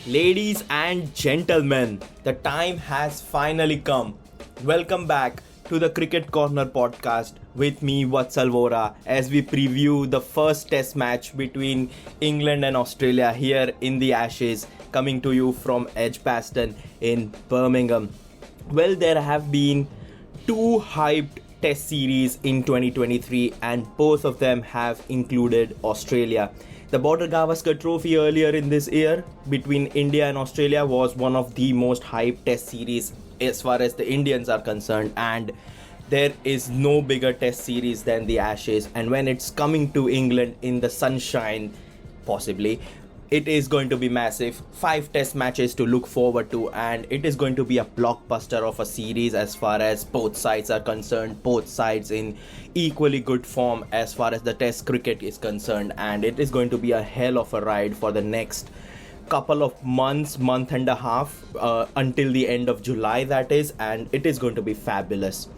Ladies and gentlemen, the time has finally come. Welcome back to the Cricket Corner podcast with me, Vatsal Vora, as we preview the first test match between England and Australia here in the Ashes, coming to you from Edgbaston in Birmingham. Well, there have been two hyped test series in 2023 and both of them have included Australia. The Border Gavaskar Trophy earlier in this year between India and Australia was one of the most hyped test series as far as the Indians are concerned, and there is no bigger test series than the Ashes. And when it's coming to England in the sunshine, possibly, it is going to be massive. 5 test matches to look forward to, and it is going to be a blockbuster of a series as far as both sides are concerned. Both sides in equally good form as far as the test cricket is concerned, and it is going to be a hell of a ride for the next couple of month and a half, until the end of July, that is, and it is going to be fabulous.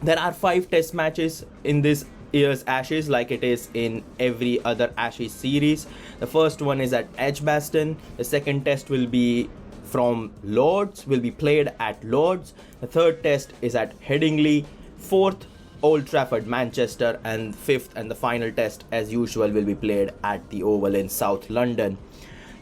There are 5 test matches in this year's Ashes, like it is in every other Ashes series. The first one is at Edgbaston. The second test will be from Lords, will be played at Lords. The third test is at Headingley. Fourth, Old Trafford, Manchester. And fifth and the final test, as usual, will be played at the Oval in South London.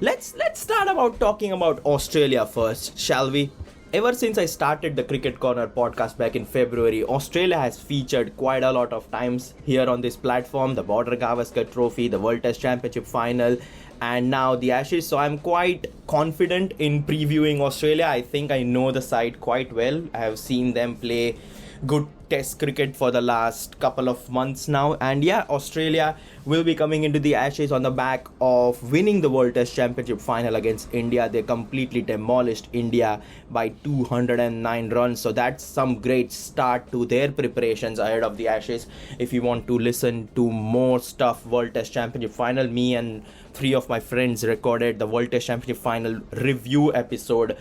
Let's start about talking about Australia first, shall we? Ever since I started the Cricket Corner podcast back in February, Australia has featured quite a lot of times here on this platform. The Border Gavaskar Trophy, the World Test Championship final, and now the Ashes. So I'm quite confident in previewing Australia. I think I know the side quite well. I have seen them play good test cricket for the last couple of months now, and yeah, Australia will be coming into the Ashes on the back of winning the World Test Championship final against India. They completely demolished India by 209 runs, so that's some great start to their preparations ahead of the Ashes. If you want to listen to more stuff World Test Championship final, me and 3 of my friends recorded the World Test Championship final review episode.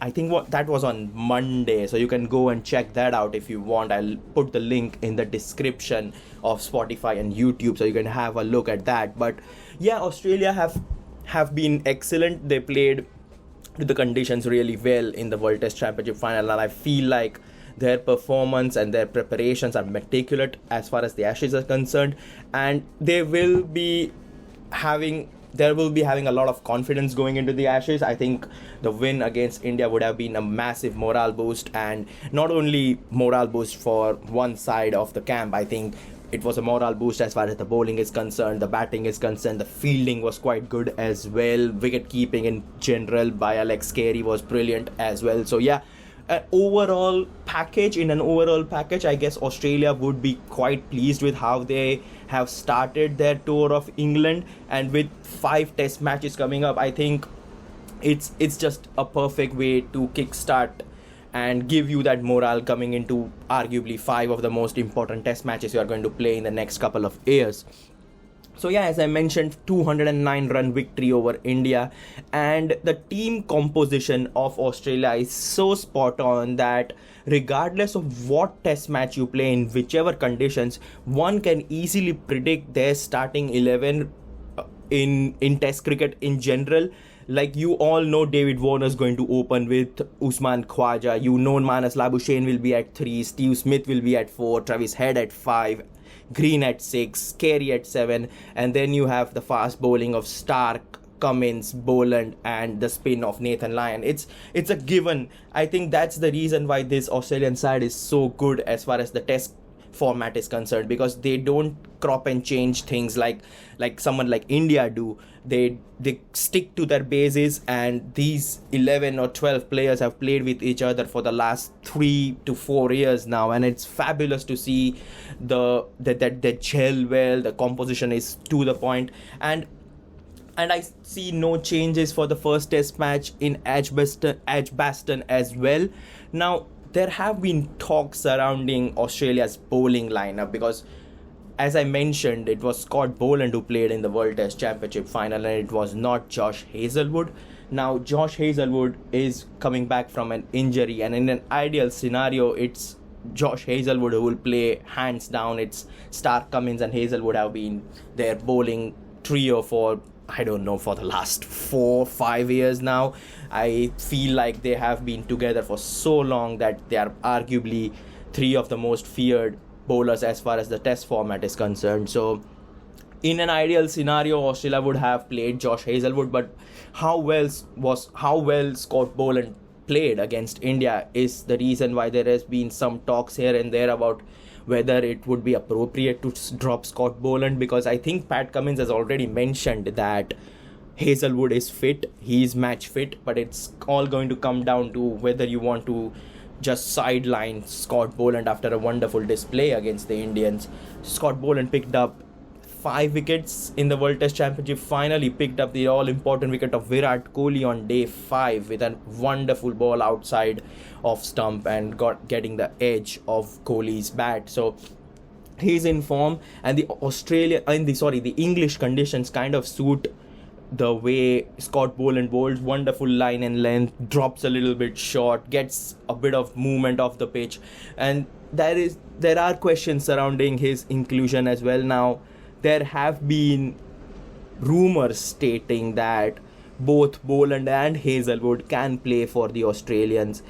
I think that was on Monday, so you can go and check that out if you want. I'll put the link in the description of Spotify and YouTube, so you can have a look at that. But yeah, Australia have been excellent. They played to the conditions really well in the World Test Championship final, and I feel like their performance and their preparations are meticulous as far as the Ashes are concerned, and they will be having a lot of confidence going into the Ashes. I think the win against India would have been a massive morale boost, and not only morale boost for one side of the camp. I think it was a morale boost as far as the bowling is concerned, the batting is concerned, the fielding was quite good as well. Wicket keeping in general by Alex Carey was brilliant as well. So yeah, in an overall package, I guess Australia would be quite pleased with how they have started their tour of England, and with 5 test matches coming up, I think it's just a perfect way to kickstart and give you that morale coming into arguably 5 of the most important test matches you are going to play in the next couple of years. So yeah, as I mentioned, 209 run victory over India, and the team composition of Australia is so spot on that regardless of what test match you play in whichever conditions, one can easily predict their starting 11 in test cricket in general. Like, you all know David Warner is going to open with Usman Khawaja. You know Manas Labuschagne will be at 3, Steve Smith will be at 4, Travis Head at 5, Green at 6, Carey at 7, and then you have the fast bowling of Stark, Cummins, Boland, and the spin of Nathan Lyon. It's a given. I think that's the reason why this Australian side is so good as far as the test format is concerned, because they don't crop and change things like someone like India do. They stick to their bases, and these 11 or 12 players have played with each other for the last 3 to 4 years now, and it's fabulous to see that they gel well. The composition is to the point, and I see no changes for the first test match in Edgbaston as well. Now, there have been talks surrounding Australia's bowling lineup, because as I mentioned, it was Scott Boland who played in the World Test Championship final, and it was not Josh Hazlewood. Now, Josh Hazlewood is coming back from an injury, and in an ideal scenario, it's Josh Hazlewood who will play hands down. It's Stark, Cummins and Hazlewood have been their bowling trio for I don't know, for the last 4-5 years now. I feel like they have been together for so long that they are arguably three of the most feared bowlers as far as the test format is concerned. So in an ideal scenario, Australia would have played Josh Hazlewood, but how well Scott Boland played against India is the reason why there has been some talks here and there about whether it would be appropriate to drop Scott Boland, because I think Pat Cummins has already mentioned that Hazlewood is fit, he is match fit, but it's all going to come down to whether you want to just sideline Scott Boland after a wonderful display against the Indians. Scott Boland picked up 5 wickets in the World Test Championship. Finally picked up the all-important wicket of Virat Kohli on day 5 with a wonderful ball outside off stump and getting the edge of Kohli's bat. So he's in form, and the English conditions kind of suit the way Scott Boland bowls. Wonderful line and length, drops a little bit short, gets a bit of movement off the pitch, and there are questions surrounding his inclusion as well. Now, there have been rumors stating that both Boland and Hazlewood can play for the Australians,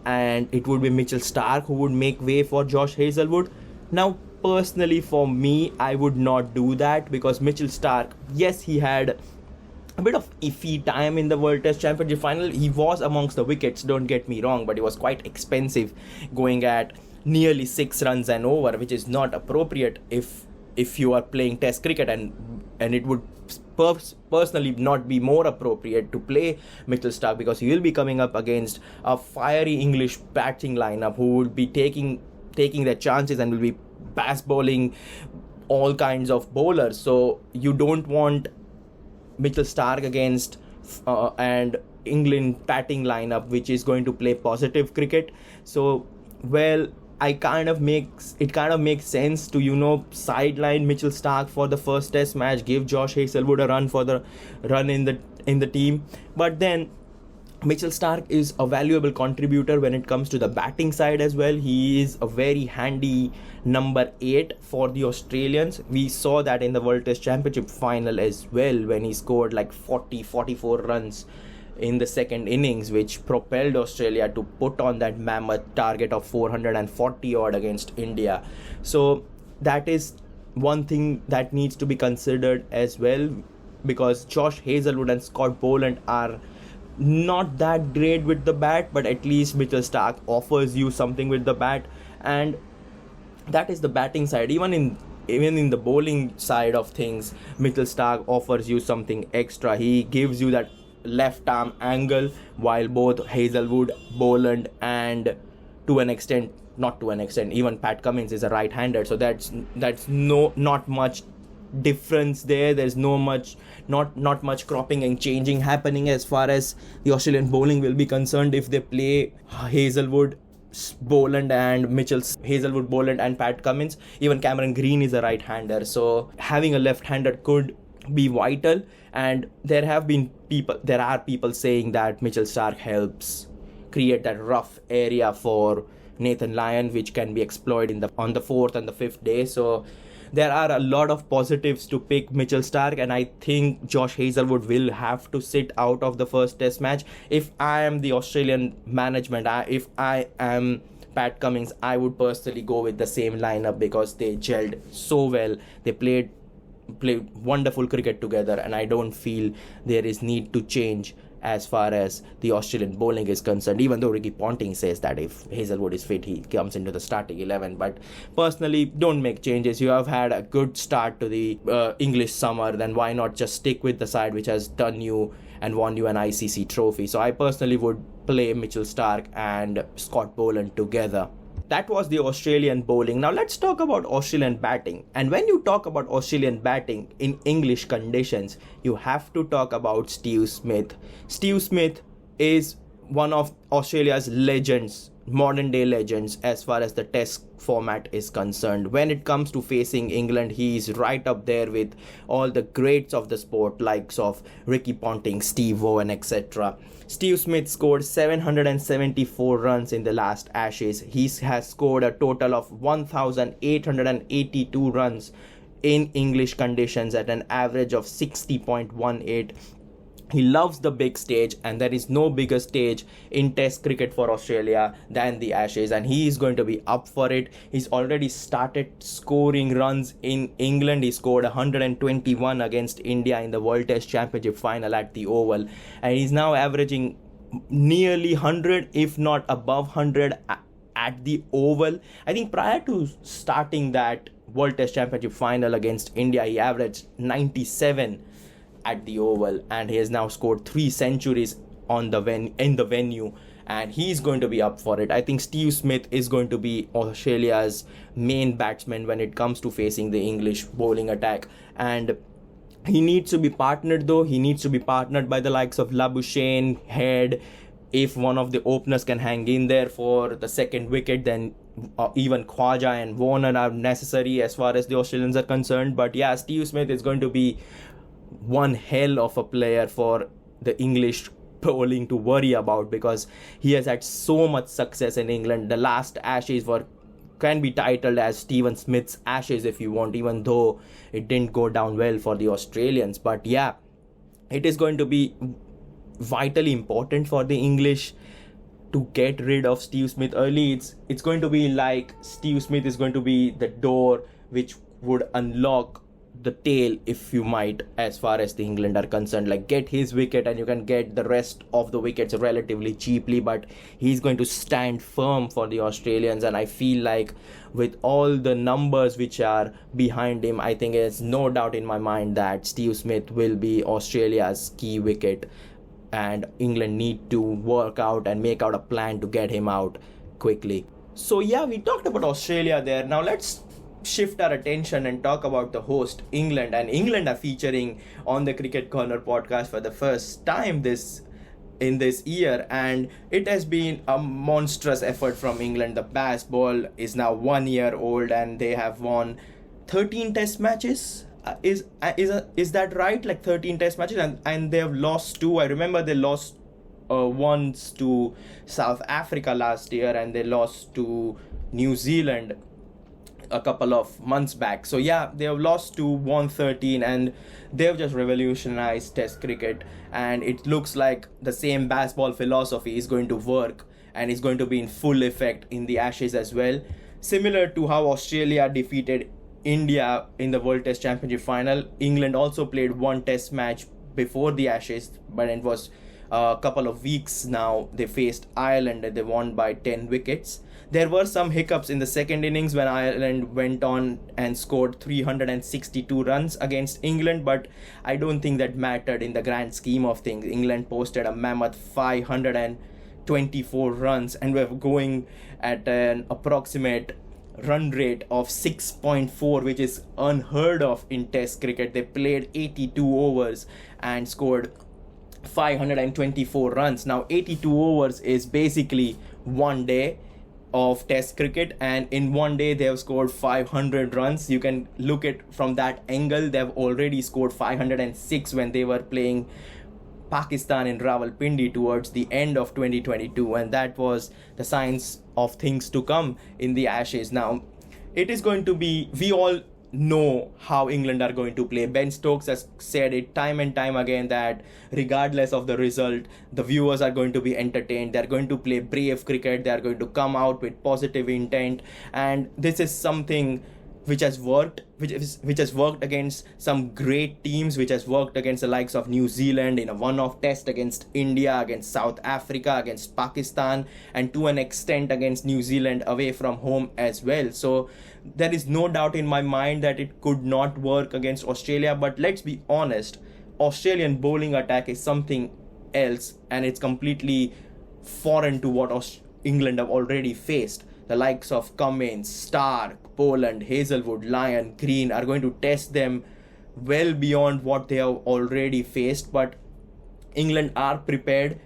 and it would be Mitchell Starc who would make way for Josh Hazlewood. Now, personally for me, I would not do that, because Mitchell Starc, yes, he had a bit of iffy time in the World Test Championship final. He was amongst the wickets, don't get me wrong, but he was quite expensive, going at nearly 6 runs and over, which is not appropriate if you are playing test cricket, and it would personally not be more appropriate to play Mitchell Starc, because he will be coming up against a fiery English batting lineup who will be taking their chances and will be Bazballing all kinds of bowlers. So you don't want Mitchell Starc against and England batting lineup which is going to play positive cricket. So it kind of makes sense to sideline Mitchell Starc for the first test match, give Josh Hazlewood a run in the team. But then Mitchell Starc is a valuable contributor when it comes to the batting side as well. He is a very handy number 8 for the Australians. We saw that in the World Test Championship final as well, when he scored like 44 runs in the second innings, which propelled Australia to put on that mammoth target of 440 odd against India. So that is one thing that needs to be considered as well, because Josh Hazlewood and Scott Boland are not that great with the bat, but at least Mitchell Starc offers you something with the bat, and that is the batting side. Even in the bowling side of things, Mitchell Starc offers you something extra. He gives you that left arm angle, while both Hazlewood, Boland, and even Pat Cummins is a right-hander. So that's not much difference there. There's not much cropping and changing happening as far as the Australian bowling will be concerned if they play Hazlewood, Boland, and Pat Cummins. Even Cameron Green is a right-hander, so having a left-hander could be vital. And there are people saying that Mitchell Starc helps create that rough area for Nathan Lyon, which can be exploited on the 4th and the 5th day. So there are a lot of positives to pick Mitchell Starc, and I think Josh Hazlewood will have to sit out of the first test match. If I am the Australian management, if I am Pat Cummins, I would personally go with the same lineup, because they gelled so well. They played wonderful cricket together, and I don't feel there is need to change as far as the Australian bowling is concerned, even though Ricky Ponting says that if Hazlewood is fit, he comes into the starting 11. But personally, don't make changes. You have had a good start to the English summer, then why not just stick with the side which has done you and won you an ICC trophy? So I personally would play Mitchell Starc and Scott Boland together. That was the Australian bowling. Now let's talk about Australian batting. And when you talk about Australian batting in English conditions, you have to talk about Steve Smith. Steve Smith is one of Australia's legends, modern day legends, as far as the test format is concerned. When it comes to facing England, he is right up there with all the greats of the sport, likes of Ricky Ponting, Steve Owen, etc. Steve Smith scored 774 runs in the last Ashes. He has scored a total of 1,882 runs in English conditions at an average of 60.18. He loves the big stage, and there is no bigger stage in Test cricket for Australia than the Ashes, and he is going to be up for it. He's already started scoring runs in England. He scored 121 against India in the World Test Championship final at the Oval, and he's now averaging nearly 100, if not above 100 at the Oval. I think prior to starting that World Test Championship final against India, he averaged 97 at the Oval, and he has now scored 3 centuries in the venue, and he's going to be up for it. I think Steve Smith is going to be Australia's main batsman when it comes to facing the English bowling attack, and he needs to be partnered though. He needs to be partnered by the likes of Labuschagne, Head. If one of the openers can hang in there for the second wicket, then even Khwaja and Warner are necessary as far as the Australians are concerned. But yeah, Steve Smith is going to be one hell of a player for the English bowling to worry about, because he has had so much success in England. The last Ashes can be titled as Stephen Smith's Ashes if you want, even though it didn't go down well for the Australians. But yeah, it is going to be vitally important for the English to get rid of Steve Smith early. It's going to be like Steve Smith is going to be the door which would unlock the tail, if you might, as far as the England are concerned. Like, get his wicket and you can get the rest of the wickets relatively cheaply, but he's going to stand firm for the Australians, and I feel like with all the numbers which are behind him, I think there's no doubt in my mind that Steve Smith will be Australia's key wicket, and England need to work out and make out a plan to get him out quickly. So yeah, we talked about Australia there. Now let's shift our attention and talk about the host, England. And England are featuring on the Cricket Corner podcast for the first time in this year, and it has been a monstrous effort from England. The Bazball is now 1 year old, and they have won 13 test matches. Is that right? Like 13 test matches, and they have lost 2. I remember they lost once to South Africa last year, and they lost to New Zealand a couple of months back. So yeah, they have lost to 113, and they've just revolutionized Test cricket, and it looks like the same Bazball philosophy is going to work and is going to be in full effect in the Ashes as well. Similar to how Australia defeated India in the World Test Championship final, England also played one test match before the Ashes, but it was a couple of weeks now. They faced Ireland and they won by 10 wickets. There were some hiccups in the second innings when Ireland went on and scored 362 runs against England, but I don't think that mattered in the grand scheme of things. England posted a mammoth 524 runs, and we're going at an approximate run rate of 6.4, which is unheard of in Test cricket. They played 82 overs and scored 524 runs. Now 82 overs is basically 1 day of Test cricket, and in 1 day they have scored 500 runs. You can look at from that angle. They have already scored 506 when they were playing Pakistan in Rawalpindi towards the end of 2022, and that was the signs of things to come in the Ashes. Now it is going to be, we all know how England are going to play. Ben Stokes has said it time and time again that regardless of the result, the viewers are going to be entertained. They're going to play brave cricket. They're going to come out with positive intent, and this is something which has worked, which has worked against some great teams, which has worked against the likes of New Zealand in a one-off test, against India, against South Africa, against Pakistan, and to an extent against New Zealand away from home as well. So there is no doubt in my mind that it could not work against Australia. But let's be honest, Australian bowling attack is something else, and it's completely foreign to what England have already faced. The likes of Cummins, Stark, Poland, Hazelwood, Lyon, Green are going to test them well beyond what they have already faced. But England are prepared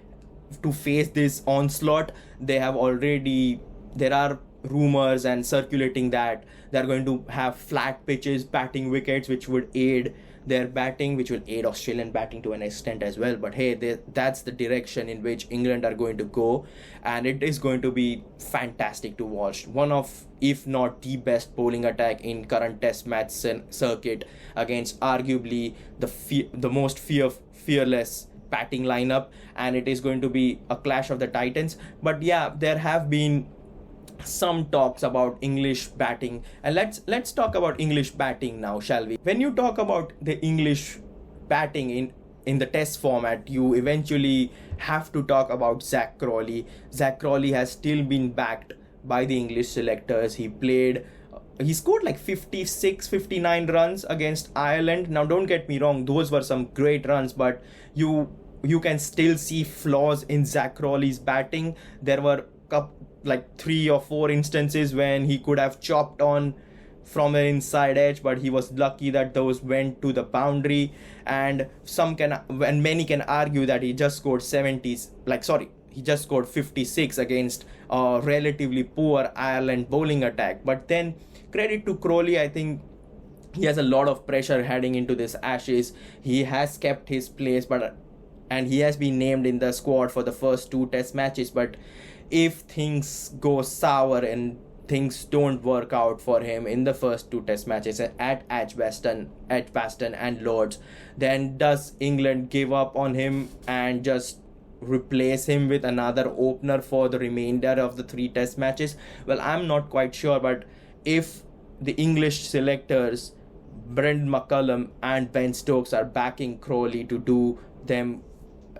to face this onslaught. There are rumors and circulating that They're going to have flat pitches, batting wickets, which would aid their batting, which will aid Australian batting to an extent as well. But hey, that's the direction in which England are going to go, and it is going to be fantastic to watch. One of, if not the best bowling attack in current Test match circuit, against arguably the most fearless batting lineup, and it is going to be a clash of the titans. But yeah, there have been some talks about English batting, and let's talk about English batting now, shall we? When you talk about the English batting in the test format, you eventually have to talk about Zach Crawley. Zach Crawley has still been backed by the English selectors. He scored like 56 59 runs against Ireland. Now don't get me wrong, those were some great runs, but you can still see flaws in Zach Crawley's batting. There were like 3 or 4 instances when he could have chopped on from an inside edge, but he was lucky that those went to the boundary. And many can argue that he just scored 56 against a relatively poor Ireland bowling attack. But then credit to Crawley, I think he has a lot of pressure heading into this Ashes. He has kept his place, and he has been named in the squad for the first 2 test matches. But if things go sour and things don't work out for him in the first 2 test matches at Edgbaston and Lords, then does England give up on him and just replace him with another opener for the remainder of the 3 test matches? Well, I'm not quite sure, but if the English selectors, Brent McCullum and Ben Stokes, are backing Crawley to do them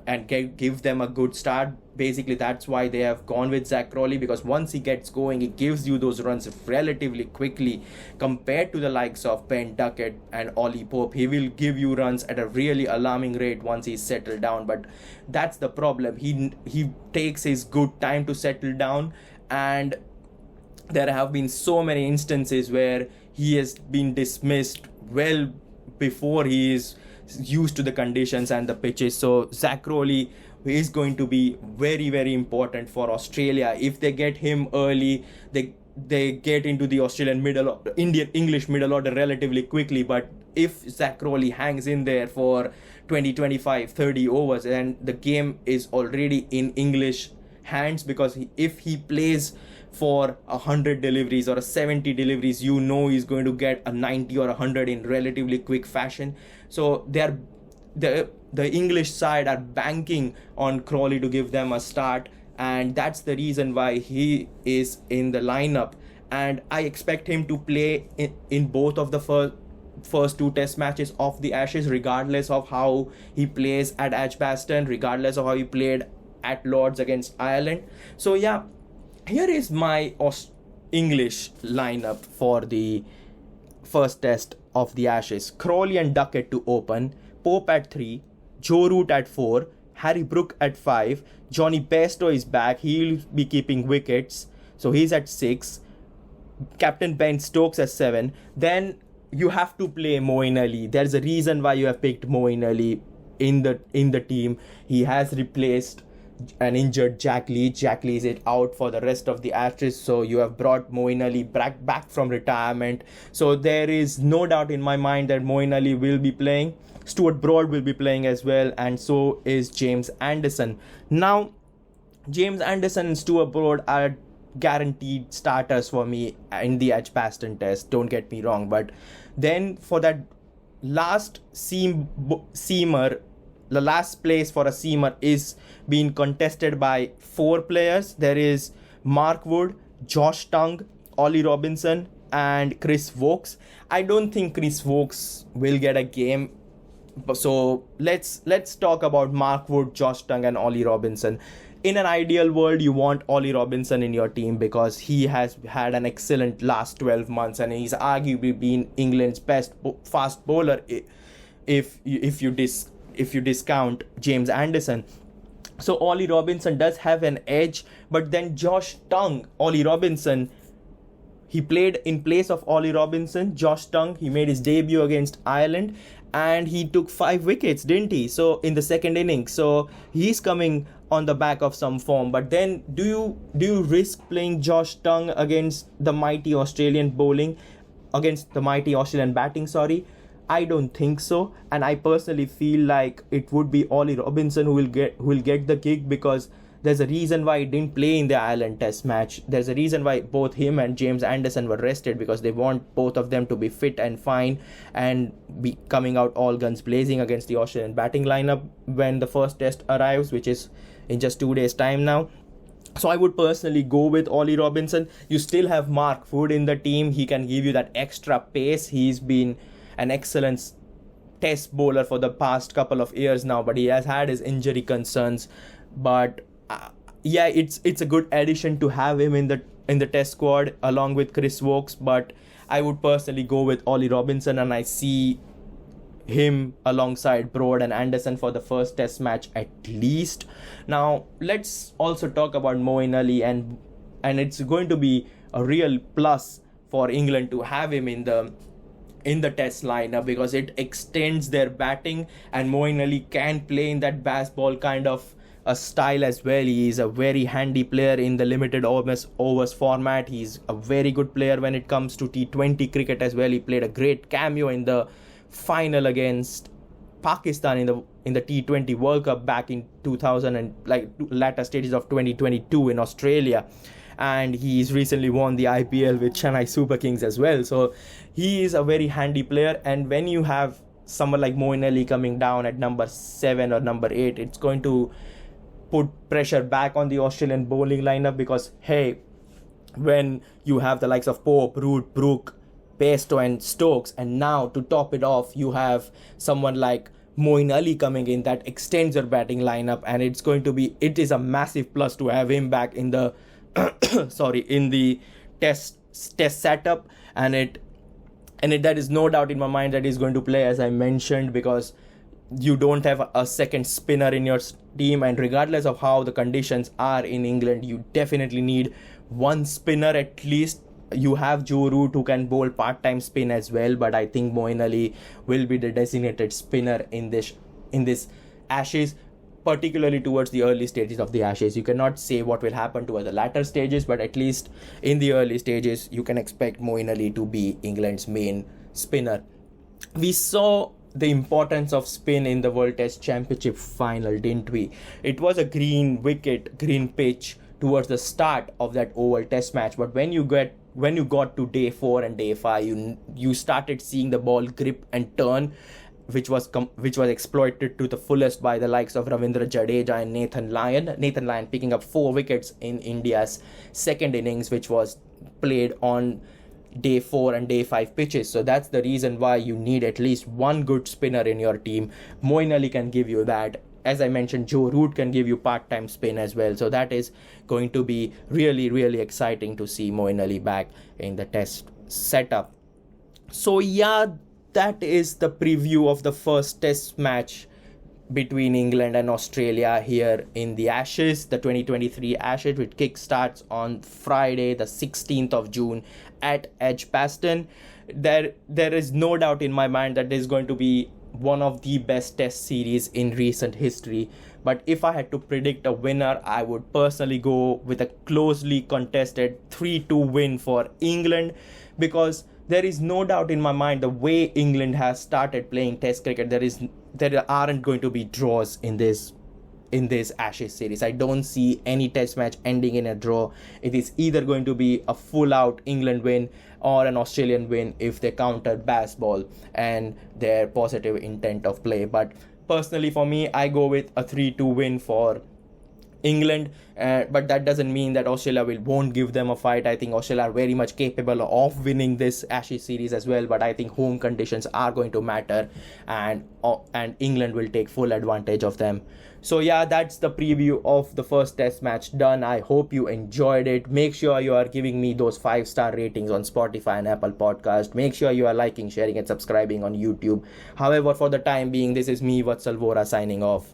and give them a good start, basically that's why they have gone with Zach Crawley, because once he gets going, he gives you those runs relatively quickly compared to the likes of Ben Duckett and Ollie Pope. He will give you runs at a really alarming rate once he's settled down, but that's the problem. He takes his good time to settle down, and there have been so many instances where he has been dismissed well before he is used to the conditions and the pitches. So Zach Crawley is going to be very, very important for Australia. If they get him early, they get into the English middle order relatively quickly. But if Zach Crawley hangs in there for 20, 25, 30 overs, then the game is already in English hands, because if he plays for 100 deliveries or 70 deliveries, he's going to get a 90 or 100 in relatively quick fashion. So the English side are banking on Crawley to give them a start, and that's the reason why he is in the lineup. And I expect him to play in both of the first 2 test matches of the Ashes, regardless of how he plays at Edgbaston, regardless of how he played at Lords against Ireland. So yeah, here is my English lineup for the first test of the Ashes. Crawley and Duckett to open, Pope at 3, Joe Root at 4, Harry Brook at 5, Johnny Bairstow is back, he'll be keeping wickets, so he's at 6, Captain Ben Stokes at 7. Then you have to play Moeen Ali. There's a reason why you have picked Moeen Ali in the team. He has replaced an injured Jack Leach. Jack Leach is out for the rest of the Ashes, so you have brought Moeen Ali back from retirement. So there is no doubt in my mind that Moeen Ali will be playing. Stuart Broad will be playing as well, and so is James Anderson. Now, James Anderson and Stuart Broad are guaranteed starters for me in the Edgbaston test, don't get me wrong, but then for that last seamer, the last place for a seamer is being contested by 4 players. There is Mark Wood, Josh Tongue, Ollie Robinson and Chris Wokes. I don't think Chris Wokes will get a game, so let's talk about Mark Wood, Josh Tongue and Ollie Robinson. In an ideal world, you want Ollie Robinson in your team because he has had an excellent last 12 months and he's arguably been England's best fast bowler if you discount James Anderson. So Ollie Robinson does have an edge, but then Josh Tongue, Ollie Robinson, he played in place of Ollie Robinson. Josh Tongue, he made his debut against Ireland and he took 5 wickets, didn't he? So in the second innings, so he's coming on the back of some form. But then do you risk playing Josh Tongue against the mighty Australian bowling? against the mighty Australian batting, sorry. I don't think so, and I personally feel like it would be Ollie Robinson who will get the kick, because there's a reason why he didn't play in the Ireland Test match. There's a reason why both him and James Anderson were rested, because they want both of them to be fit and fine and be coming out all guns blazing against the Australian batting lineup when the first test arrives, which is in just 2 days' time now. So I would personally go with Ollie Robinson. You still have Mark Wood in the team. He can give you that extra pace. He's been an excellent test bowler for the past couple of years now, but he has had his injury concerns. But yeah, it's a good addition to have him in the test squad along with Chris Wokes. But I would personally go with Ollie Robinson, and I see him alongside Broad and Anderson for the first test match at least. Now let's also talk about Moeen Ali, and it's going to be a real plus for England to have him in the test lineup, because it extends their batting, and Moeen Ali can play in that Bazball kind of a style as well. He is a very handy player in the limited overs format. He's a very good player when it comes to T20 cricket as well. He played a great cameo in the final against Pakistan in the T20 World Cup back in 2000 and latter stages of 2022 in Australia. And he's recently won the IPL with Chennai Super Kings as well. So he is a very handy player. And when you have someone like Moeen Ali coming down at number 7 or number 8, it's going to put pressure back on the Australian bowling lineup, because, hey, when you have the likes of Pope, Root, Brook, Bairstow and Stokes, and now to top it off, you have someone like Moeen Ali coming in, that extends your batting lineup, and it is a massive plus to have him back in the in the test setup. And there is no doubt in my mind that he's going to play, as I mentioned, because you don't have a second spinner in your team, and regardless of how the conditions are in England, you definitely need one spinner at least. You have Joe Root who can bowl part-time spin as well, but I think Moeen Ali will be the designated spinner in this Ashes, particularly towards the early stages of the Ashes. You cannot say what will happen towards the latter stages, but at least in the early stages, you can expect Moeen Ali to be England's main spinner. We saw the importance of spin in the World Test Championship final, didn't we? It was a green pitch towards the start of that Oval Test match, but when you got to day 4 and day 5, you started seeing the ball grip and turn, which was exploited to the fullest by the likes of Ravindra Jadeja and Nathan Lyon picking up 4 wickets in India's second innings, which was played on day 4 and day 5 pitches. So that's the reason why you need at least one good spinner in your team. Moeen Ali can give you that. As I mentioned, Joe Root can give you part-time spin as well. So that is going to be really, really exciting to see Moeen Ali back in the test setup. So yeah, that is the preview of the first test match between England and Australia here in the Ashes, the 2023 Ashes, which kickstarts on Friday, the 16th of June at Edgbaston. There is no doubt in my mind that this is going to be one of the best test series in recent history. But if I had to predict a winner, I would personally go with a closely contested 3-2 win for England, because there is no doubt in my mind the way England has started playing test cricket, there aren't going to be draws in this Ashes series. I don't see any test match ending in a draw. It is either going to be a full out England win or an Australian win if they counter Bazball and their positive intent of play. But personally for me, I go with a 3-2 win for England, but that doesn't mean that Australia won't give them a fight. I think Australia are very much capable of winning this Ashes series as well, but I think home conditions are going to matter, and England will take full advantage of them. So yeah, that's the preview of the first test match done. I hope you enjoyed it. Make sure you are giving me those 5-star ratings on Spotify and Apple Podcast. Make sure you are liking, sharing and subscribing on YouTube. However, for the time being, this is me, Vatsal Vora, signing off.